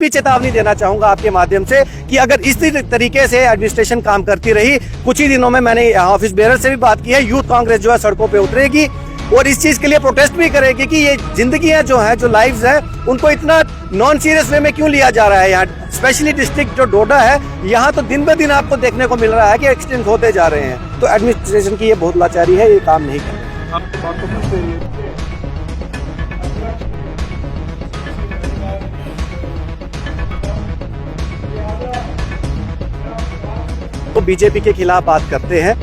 भी चेतावनी देना चाहूंगा आपके माध्यम से कि अगर इस तरीके से एडमिनिस्ट्रेशन काम करती रही, कुछ ही दिनों में मैंने ऑफिस बेरर से भी बात की है, यूथ कांग्रेस जो है सड़कों पे उतरेगी और इस चीज के लिए प्रोटेस्ट भी करेगी कि ये जिंदगियां जो है, जो लाइव्स है, उनको इतना नॉन सीरियस वे में क्यों लिया जा रहा है। यहाँ स्पेशली डिस्ट्रिक्ट जो डोडा है, यहाँ तो दिन ब दिन आपको देखने को मिल रहा है कि एक्सीडेंट होते जा रहे हैं। तो एडमिनिस्ट्रेशन की ये बहुत लाचारी है, ये काम नहीं कर रहे। तो बीजेपी के खिलाफ बात करते हैं,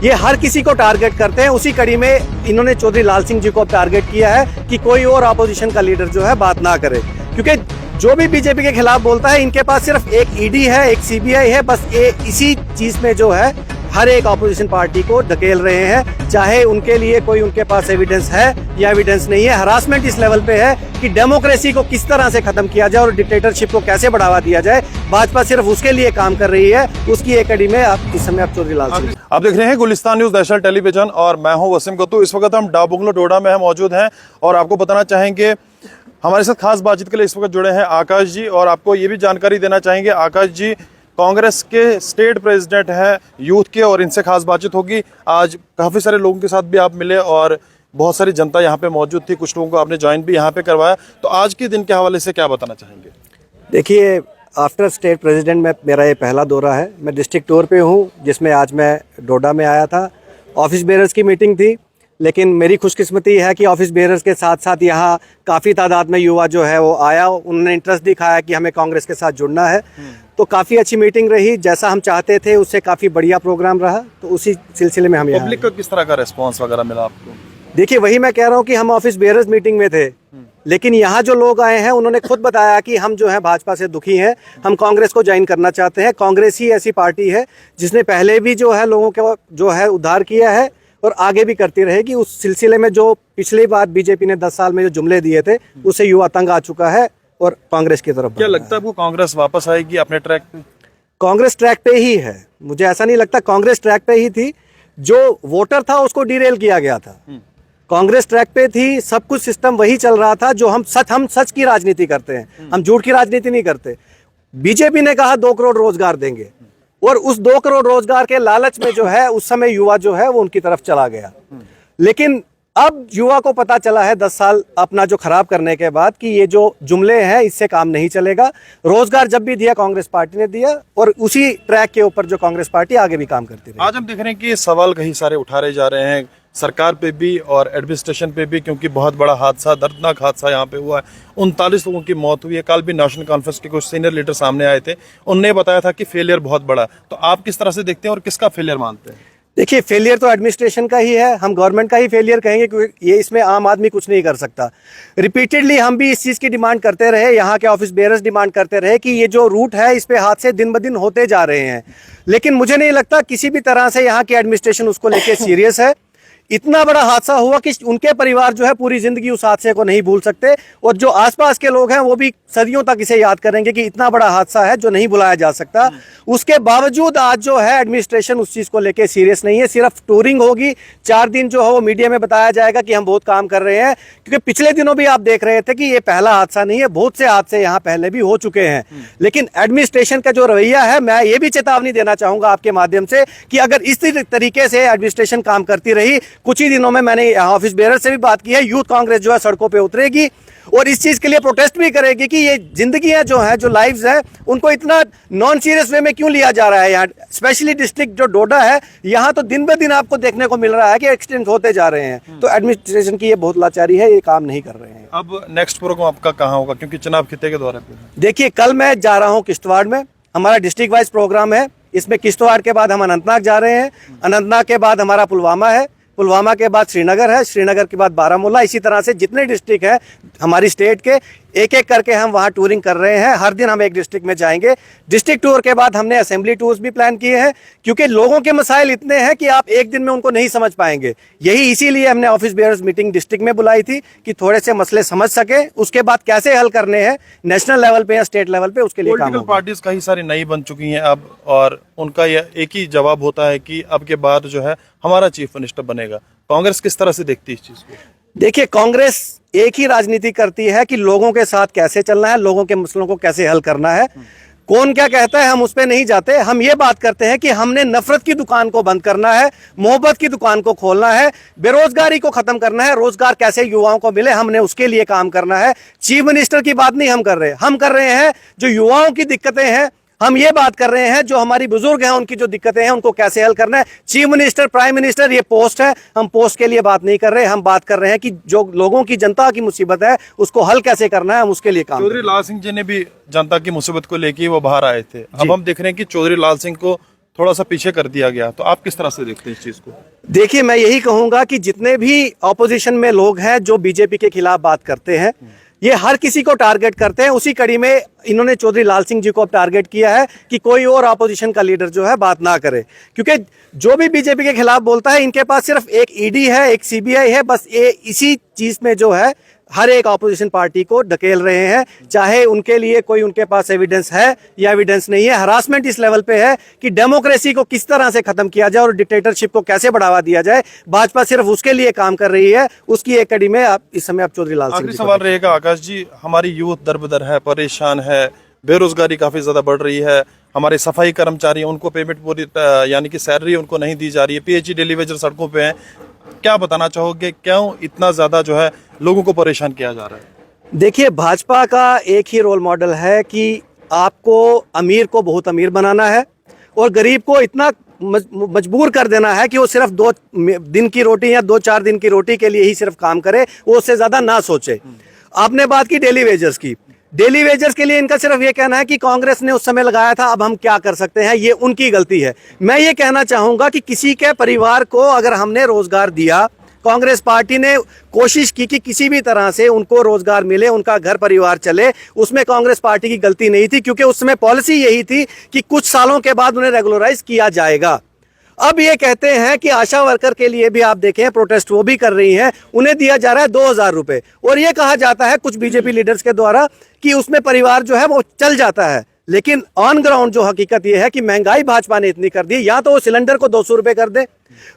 ये हर किसी को टारगेट करते हैं। उसी कड़ी में इन्होंने चौधरी लाल सिंह जी को टारगेट किया है कि कोई और अपोजिशन का लीडर जो है बात ना करे, क्योंकि जो भी बीजेपी के खिलाफ बोलता है, इनके पास सिर्फ एक ईडी है, एक सीबीआई है, बस ये इसी चीज में जो है हर एक अपोजिशन पार्टी को धकेल रहे हैं, चाहे उनके लिए कोई उनके पास एविडेंस है या एविडेंस नहीं है। हरासमेंट इस लेवल पे है कि डेमोक्रेसी को किस तरह से खत्म किया जाए और डिक्टेटरशिप को कैसे बढ़ावा दिया जाए, भाजपा सिर्फ उसके लिए काम कर रही है। उसकी एक कड़ी में आप इस समय आप चौधरी लाल सिंह आप देख रहे हैं गुलिस्तान न्यूज नेशनल टेलीविजन और मैं हूं वसीम गत्तू। इस वक्त हम डाबुंगलो डोडा में मौजूद हैं और आपको बताना चाहेंगे हमारे साथ खास बातचीत के लिए इस वक्त जुड़े हैं आकाश जी, और आपको ये भी जानकारी देना चाहेंगे आकाश जी कांग्रेस के स्टेट प्रेसिडेंट हैं यूथ के, और इनसे खास बातचीत होगी। आज काफ़ी सारे लोगों के साथ भी आप मिले और बहुत सारी जनता यहाँ पे मौजूद थी, कुछ लोगों को आपने ज्वाइन भी यहाँ पे करवाया, तो आज के दिन के हवाले से क्या बताना चाहेंगे? देखिए, आफ्टर स्टेट प्रेसिडेंट में मेरा ये पहला दौरा है। मैं डिस्ट्रिक्ट टूर पे हूँ, जिसमें आज मैं डोडा में आया था। ऑफिस बेरर्स की मीटिंग थी, लेकिन मेरी खुशकिस्मती है कि ऑफिस बेरर्स के साथ साथ यहाँ काफ़ी तादाद में युवा जो है वो आया, उन्होंने इंटरेस्ट दिखाया कि हमें कांग्रेस के साथ जुड़ना है। तो काफ़ी अच्छी मीटिंग रही, जैसा हम चाहते थे उससे काफ़ी बढ़िया प्रोग्राम रहा। तो उसी सिलसिले में हम यहाँ पब्लिक का किस तरह का रिस्पॉन्स वगैरह मिला आपको? देखिए, वही मैं कह रहा हूँ कि हम ऑफिस बेरर्स मीटिंग में थे, लेकिन यहाँ जो लोग आए हैं उन्होंने खुद बताया कि हम जो है भाजपा से दुखी हैं, हम कांग्रेस को ज्वाइन करना चाहते हैं। कांग्रेस ही ऐसी पार्टी है जिसने पहले भी जो है लोगों को जो है उद्धार किया है और आगे भी करती रहेगी। उस सिलसिले में जो पिछली बार बीजेपी ने 10 साल में जो जुमले दिए थे, उससे युवा तंग आ चुका है और कांग्रेस की तरफ। क्या लगता है आपको कांग्रेस वापस आएगी अपने ट्रैक पे? कांग्रेस ट्रैक पे ही है, मुझे ऐसा नहीं लगता। कांग्रेस ट्रैक पे ही थी, जो वोटर था उसको डिरेल किया गया था। कांग्रेस ट्रैक पे थी, सब कुछ सिस्टम वही चल रहा था। जो हम सच की राजनीति करते हैं, हम झूठ की राजनीति नहीं करते। बीजेपी ने कहा 2 करोड़ रोजगार देंगे, और उस 2 करोड़ रोजगार के लालच में जो है उस समय युवा जो है वो उनकी तरफ चला गया। लेकिन अब युवा को पता चला है 10 साल अपना जो खराब करने के बाद कि ये जो जुमले हैं इससे काम नहीं चलेगा। रोजगार जब भी दिया कांग्रेस पार्टी ने दिया, और उसी ट्रैक के ऊपर जो कांग्रेस पार्टी आगे भी काम करती रही। आज हम देख रहे हैं कि सवाल कई सारे उठाए जा रहे हैं सरकार पे भी और एडमिनिस्ट्रेशन पे भी, क्योंकि बहुत बड़ा हादसा, दर्दनाक हादसा यहाँ पे हुआ है। 39 लोगों की मौत हुई है। कल भी नेशनल कॉन्फ्रेंस के कुछ सीनियर लीडर सामने आए थे, उनने बताया था कि फेलियर बहुत बड़ा। तो आप किस तरह से देखते हैं और किसका फेलियर मानते हैं? देखिए, फेलियर तो एडमिनिस्ट्रेशन का ही है, हम गवर्नमेंट का ही फेलियर कहेंगे, क्योंकि ये इसमें आम आदमी कुछ नहीं कर सकता। रिपीटेडली हम भी इस चीज़ की डिमांड करते रहे, यहाँ के ऑफिस बेरर्स डिमांड करते रहे कि ये जो रूट है इस पे हादसे दिन ब दिन होते जा रहे हैं, लेकिन मुझे नहीं लगता किसी भी तरह से यहाँ की एडमिनिस्ट्रेशन उसको लेके सीरियस है। इतना बड़ा हादसा हुआ कि उनके परिवार जो है पूरी जिंदगी उस हादसे को नहीं भूल सकते, और जो आसपास के लोग हैं वो भी सदियों तक इसे याद करेंगे कि इतना बड़ा हादसा है जो नहीं भुलाया जा सकता। उसके बावजूद आज जो है एडमिनिस्ट्रेशन उस चीज को लेके सीरियस नहीं है। सिर्फ टूरिंग होगी, 4 दिन जो है वो मीडिया में बताया जाएगा कि हम बहुत काम कर रहे हैं, क्योंकि पिछले दिनों भी आप देख रहे थे कि ये पहला हादसा नहीं है, बहुत से हादसे यहाँ पहले भी हो चुके हैं। लेकिन एडमिनिस्ट्रेशन का जो रवैया है, मैं ये भी चेतावनी देना चाहूंगा आपके माध्यम से कि अगर इस तरीके से एडमिनिस्ट्रेशन काम करती रही, कुछ ही दिनों में मैंने ऑफिस बेरर से भी बात की है, यूथ कांग्रेस जो है सड़कों पे उतरेगी और इस चीज के लिए प्रोटेस्ट भी करेगी कि ये जिंदगियां जो हैं, जो लाइव्स हैं, उनको इतना नॉन सीरियस वे में क्यों लिया जा रहा है। यहाँ स्पेशली डिस्ट्रिक्ट जो डोडा है, यहाँ तो दिन ब दिन आपको देखने को मिल रहा है कि एक्सीडेंट होते जा रहे हैं। तो एडमिनिस्ट्रेशन की ये बहुत लाचारी है, ये काम नहीं कर रहे हैं। अब नेक्स्ट प्रोग्राम आपका कहाँ होगा, क्योंकि चुनाव खिते के दौरे पे? देखिए, कल मैं जा रहा हूँ किश्तवाड़ में, हमारा डिस्ट्रिक्ट वाइज प्रोग्राम है। इसमें किश्तवाड़ के बाद हम अनंतनाग जा रहे हैं, अनंतनाग के बाद हमारा पुलवामा है, पुलवामा के बाद श्रीनगर है, श्रीनगर के बाद बारामूला। इसी तरह से जितने डिस्ट्रिक्ट हैं हमारी स्टेट के, एक एक करके हम वहाँ टूरिंग कर रहे हैं। हर दिन हम एक डिस्ट्रिक्ट में जाएंगे। डिस्ट्रिक्ट टूर के बाद हमने असेंबली टूर्स भी प्लान किए हैं, क्योंकि लोगों के मसाइल इतने हैं कि आप एक दिन में उनको नहीं समझ पाएंगे। यही इसीलिए हमने ऑफिस बेयर्स मीटिंग डिस्ट्रिक्ट में बुलाई थी कि थोड़े से मसले समझ सके, उसके बाद कैसे हल करने हैं नेशनल लेवल पे या स्टेट लेवल पे, उसके लिए काम पॉलिटिकल पार्टीज कई सारी नई बन चुकी हैं अब, और उनका यह एक ही जवाब होता है कि अब के बाद जो है हमारा चीफ मिनिस्टर बनेगा। कांग्रेस किस तरह से देखती है इस चीज को? देखिए, कांग्रेस एक ही राजनीति करती है कि लोगों के साथ कैसे चलना है, लोगों के मसलों को कैसे हल करना है। कौन क्या कहता है हम उस पर नहीं जाते। हम ये बात करते हैं कि हमने नफरत की दुकान को बंद करना है, मोहब्बत की दुकान को खोलना है, बेरोजगारी को खत्म करना है, रोजगार कैसे युवाओं को मिले, हमने उसके लिए काम करना है। चीफ मिनिस्टर की बात नहीं हम कर रहे, हम कर रहे हैं जो युवाओं की दिक्कतें हैं, हम ये बात कर रहे हैं जो हमारी बुजुर्ग हैं उनकी जो दिक्कतें हैं उनको कैसे हल करना है। चीफ मिनिस्टर, प्राइम मिनिस्टर ये पोस्ट है, हम पोस्ट के लिए बात नहीं कर रहे, हम बात कर रहे हैं कि जो लोगों की, जनता की मुसीबत है उसको हल कैसे करना है, हम उसके लिए काम। चौधरी लाल सिंह जी ने भी जनता की मुसीबत को लेके वो बाहर आए थे। अब हम देख रहे हैं कि चौधरी लाल सिंह को थोड़ा सा पीछे कर दिया गया, तो आप किस तरह से देखते हैं इस चीज को? देखिए, मैं यही कहूंगा कि जितने भी ऑपोजिशन में लोग हैं जो बीजेपी के खिलाफ बात करते हैं, ये हर किसी को टारगेट करते हैं। उसी कड़ी में इन्होंने चौधरी लाल सिंह जी को अब टारगेट किया है कि कोई और ऑपोजिशन का लीडर जो है बात ना करे, क्योंकि जो भी बीजेपी के खिलाफ बोलता है इनके पास सिर्फ एक ईडी है, एक सीबीआई है, बस ये इसी चीज में जो है हर एक ऑपोजिशन पार्टी को ढकेल रहे हैं, चाहे उनके लिए कोई उनके पास एविडेंस है या एविडेंस नहीं है। हरासमेंट इस लेवल पे है कि डेमोक्रेसी को किस तरह से खत्म किया जाए और डिक्टेटरशिप को कैसे बढ़ावा दिया जाए, भाजपा सिर्फ उसके लिए काम कर रही है। उसकी एक कड़ी में आप इस समय आप चौधरी लाल सिंह आखिरी सवाल रहेगा आकाश जी, हमारी यूथ दरबदर है, परेशान है, बेरोजगारी काफी ज्यादा बढ़ रही है, हमारे सफाई कर्मचारी उनको पेमेंट पूरी यानी कि सैलरी उनको नहीं दी जा रही है, पीएचई डेली वेजर सड़कों पे हैं, क्या बताना चाहोगे क्यों इतना ज्यादा जो है लोगों को परेशान किया जा रहा है? देखिए, भाजपा का एक ही रोल मॉडल है कि आपको अमीर को बहुत अमीर बनाना है और गरीब को इतना मजबूर कर देना है कि वो सिर्फ 2 दिन की रोटी या 2-4 दिन की रोटी के लिए ही सिर्फ काम करे, वो उससे ज्यादा ना सोचे। आपने बात की डेली वेजर्स की, डेली वेजर्स के लिए इनका सिर्फ ये कहना है कि कांग्रेस ने उस समय लगाया था, अब हम क्या कर सकते हैं, ये उनकी गलती है। मैं ये कहना चाहूंगा कि किसी के परिवार को अगर हमने रोजगार दिया, कांग्रेस पार्टी ने कोशिश की कि किसी भी तरह से उनको रोजगार मिले, उनका घर परिवार चले, उसमें कांग्रेस पार्टी की गलती नहीं थी, क्योंकि उस समय पॉलिसी यही थी कि कुछ सालों के बाद उन्हें रेगुलराइज किया जाएगा। अब ये कहते हैं कि आशा वर्कर के लिए भी आप देखें प्रोटेस्ट वो भी कर रही हैं, उन्हें दिया जा रहा है 2000 रुपए, और ये कहा जाता है कुछ बीजेपी लीडर्स के द्वारा कि उसमें परिवार जो है वो चल जाता है। लेकिन ऑन ग्राउंड जो हकीकत ये है कि महंगाई भाजपा ने इतनी कर दी, या तो वो सिलेंडर को 200 रुपए कर दे,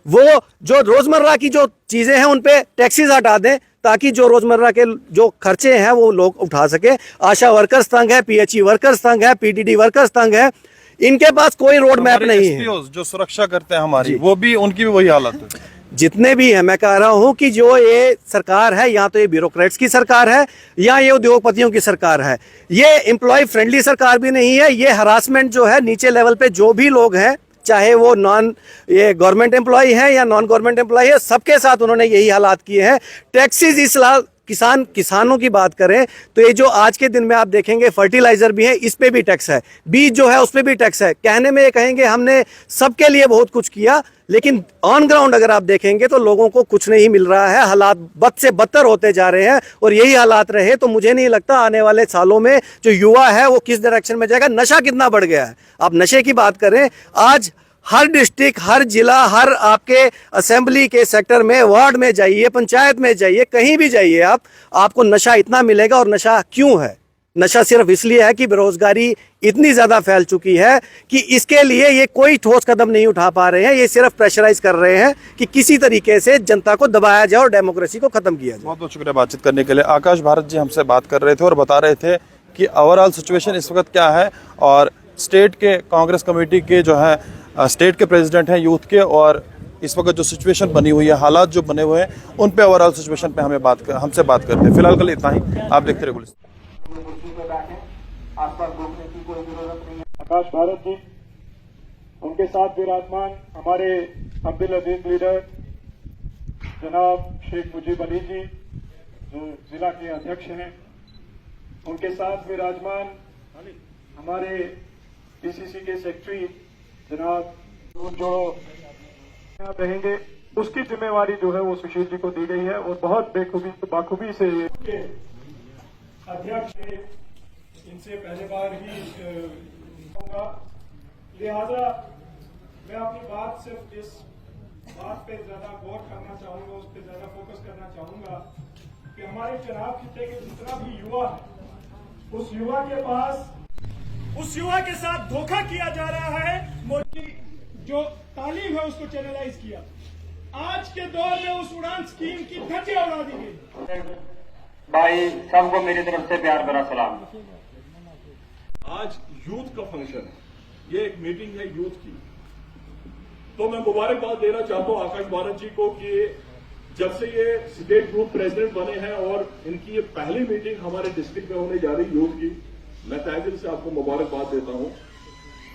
वो जो रोजमर्रा की जो चीजें हैं उन पे टैक्सेस हटा दें ताकि जो रोजमर्रा के जो खर्चे हैं वो लोग उठा सके। आशा वर्कर्स तंग है, पीएचई वर्कर्स तंग है, पीडीडी वर्कर्स तंग है, इनके पास कोई रोड मैप नहीं है। जो सुरक्षा करते हैं हमारी, वो भी उनकी भी वही हालत है। जितने भी हैं, मैं कह रहा हूं कि जो ये सरकार है, या तो ये ब्यूरोक्रेट्स की सरकार है या ये उद्योगपतियों की सरकार है, ये एम्प्लॉय फ्रेंडली सरकार भी नहीं है। ये हरासमेंट जो है नीचे लेवल पे जो भी लोग हैं, चाहे वो ये गवर्नमेंट एम्प्लॉय है या नॉन गवर्नमेंट एम्प्लॉय है, सबके साथ उन्होंने यही हालात किए हैं। टैक्सेस इस लाल किसानों की बात करें तो ये जो आज के दिन में आप देखेंगे फर्टिलाइजर भी है, इस पे भी टैक्स है, बीज जो है उस पे भी टैक्स है। कहने में ये कहेंगे हमने सबके लिए बहुत कुछ किया, लेकिन ऑन ग्राउंड अगर आप देखेंगे तो लोगों को कुछ नहीं मिल रहा है। हालात बद से बदतर होते जा रहे हैं, और यही हालात रहे तो मुझे नहीं लगता आने वाले सालों में जो युवा है वो किस डायरेक्शन में जाएगा। नशा कितना बढ़ गया है, आप नशे की बात करें, आज हर डिस्ट्रिक्ट, हर जिला, हर आपके असेंबली के सेक्टर में, वार्ड में जाइए, पंचायत में जाइए, कहीं भी जाइए आपको नशा इतना मिलेगा। और नशा क्यों है? नशा सिर्फ इसलिए है कि बेरोजगारी इतनी ज्यादा फैल चुकी है कि इसके लिए ये कोई ठोस कदम नहीं उठा पा रहे हैं। ये सिर्फ प्रेशराइज कर रहे हैं कि किसी तरीके से जनता को दबाया जाए और डेमोक्रेसी को खत्म किया जाए। बहुत बहुत शुक्रिया बातचीत करने के लिए। आकाश भारत जी हमसे बात कर रहे थे और बता रहे थे कि ओवरऑल सिचुएशन इस वक्त क्या है, और स्टेट के कांग्रेस कमेटी के जो है स्टेट के प्रेसिडेंट हैं यूथ के, और इस वक्त जो सिचुएशन बनी हुई है, हालात जो बने हुए हैं, उन पे ओवरऑल सिचुएशन पे हमसे बात करते हैं। फिलहाल के लिए इतना ही, आप देखते रहिए गुलिस्तान। आकाश भारत जी, उनके साथ विराजमान हमारे अब्दुल अजीज लीडर जनाब शेख मुजीब अली जी जो जिला के अध्यक्ष हैं, उनके साथ विराजमान हमारे पीसीसी के सेक्रेटरी जनाब जो यहाँ रहेंगे, उसकी जिम्मेवारी जो है वो सुशील जी को दी गई है, और बहुत बाखूबी से अध्यक्ष इनसे पहले बार ही होगा। लिहाजा मैं अपनी बात सिर्फ इस बात पे ज्यादा गौर करना चाहूंगा, उस पर ज्यादा फोकस करना चाहूंगा कि हमारे चुनाव खित्ते के जितना भी युवा है, उस युवा के पास, उस युवा के साथ धोखा किया जा रहा है। मोदी जो तालीम है उसको चैनलाइज किया, आज के दौर में उस उड़ान स्कीम की धज्जियां उड़ा दी गई। भाई सबको मेरी तरफ से प्यार भरा सलाम। आज यूथ का फंक्शन है, ये एक मीटिंग है यूथ की, तो मैं मुबारकबाद देना चाहता हूं आकाश भारत जी को कि जब से ये स्टेट यूथ प्रेसिडेंट बने हैं और इनकी ये पहली मीटिंग हमारे डिस्ट्रिक्ट में होने जा रही यूथ की, मैं तहे दिल से आपको मुबारकबाद देता हूं।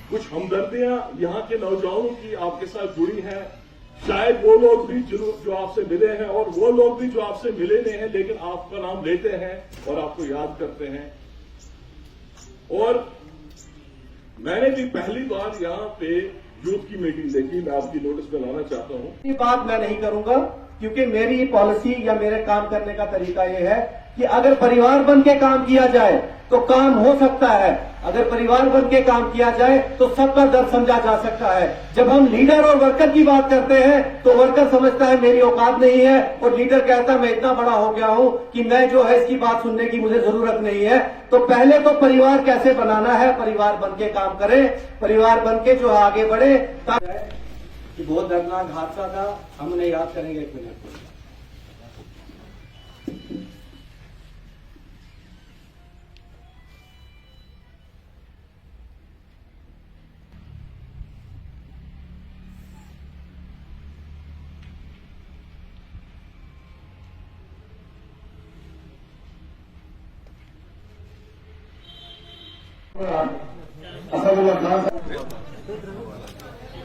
कुछ हमदर्दियां यहाँ के नौजवानों की आपके साथ जुड़ी हैं, शायद वो लोग भी जो आपसे मिले हैं और वो लोग भी जो आपसे मिले नहीं हैं लेकिन आपका नाम लेते हैं और आपको याद करते हैं। और मैंने भी पहली बार यहाँ पे यूथ की मीटिंग देखी, मैं आपकी नोटिस में लाना चाहता हूँ। ये बात मैं नहीं करूंगा क्योंकि मेरी पॉलिसी या मेरे काम करने का तरीका ये है कि अगर परिवार बन के काम किया जाए तो काम हो सकता है। अगर परिवार बन के काम किया जाए तो सबका दर्द समझा जा सकता है। जब हम लीडर और वर्कर की बात करते हैं तो वर्कर समझता है मेरी औकात नहीं है और लीडर कहता है मैं इतना बड़ा हो गया हूं कि मैं जो है इसकी बात सुनने की मुझे जरूरत नहीं है। तो पहले तो परिवार कैसे बनाना है, परिवार बन के काम करें, परिवार बन के जो आगे बढ़े। कि बहुत दर्दनाक हादसा था, हम उन्हें याद करेंगे। एक मिनट।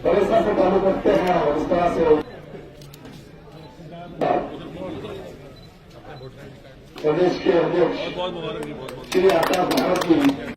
बड़े से चालू करते हैं और इस तरह से प्रदेश के अध्यक्ष श्री आकाश भारत जी